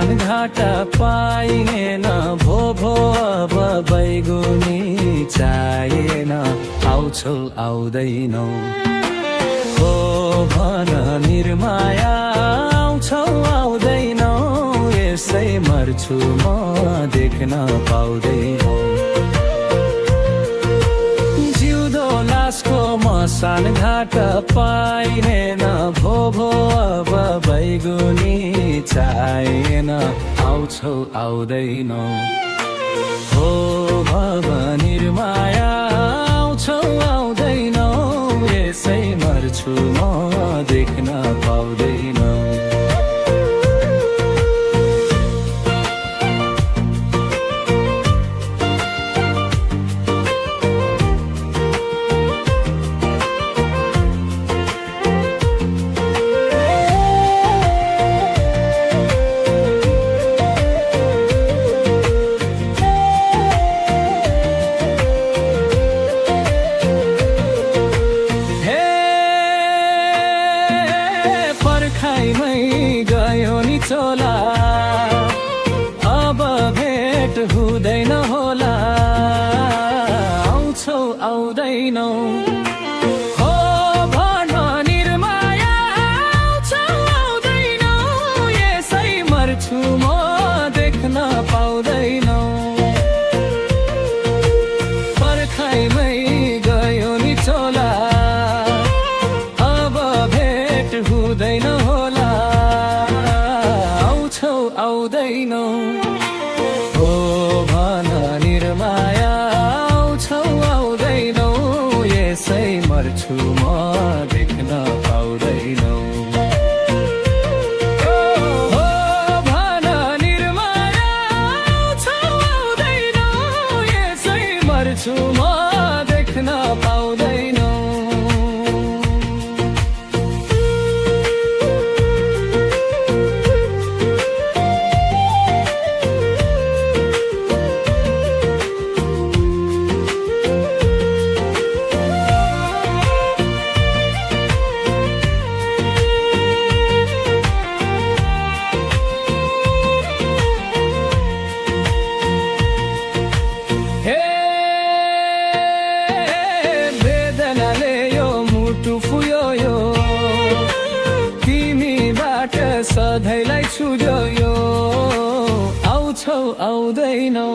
मसान घाटा पाइएन भो भो अब बैगुनी चाहिएन आउँछौ आउँदैनौ हो भन निर्माया आउँछौ आउँदैनौ यसै मर्छु म देख्न पाउँदैनौ जिउँदो लासको मसान घाटा पाइएन भो भो अब बैगुनी चाहिएन आउँछौ आउँदैनौ हो भव निर्माया आउँछौ आउँदैनौ यसै मर्छु म देख्न पाउँदैनौ गयो नि चोला अब भेट हुँदैन होला आउँछौ आउँदैनौ हो भन निर्माया आउँछौ आउँदैनौ यसै मर्छु म देख्न पाउँदैनौ पर्खाइमै गयो नि चोला अब भेट हुँदैन होला आउँदैनौ हो भन निर्माया आउँछौ आउँदैनौ यसै मर्छु म देख्न पाउँदैनौ हो भन निर्माया आउँछौ आउँदैनौ यसै मर्छु म देख्न पाउँदैनौ सधैँलाई छुड्यो यो आउँछौ आउँदैनौ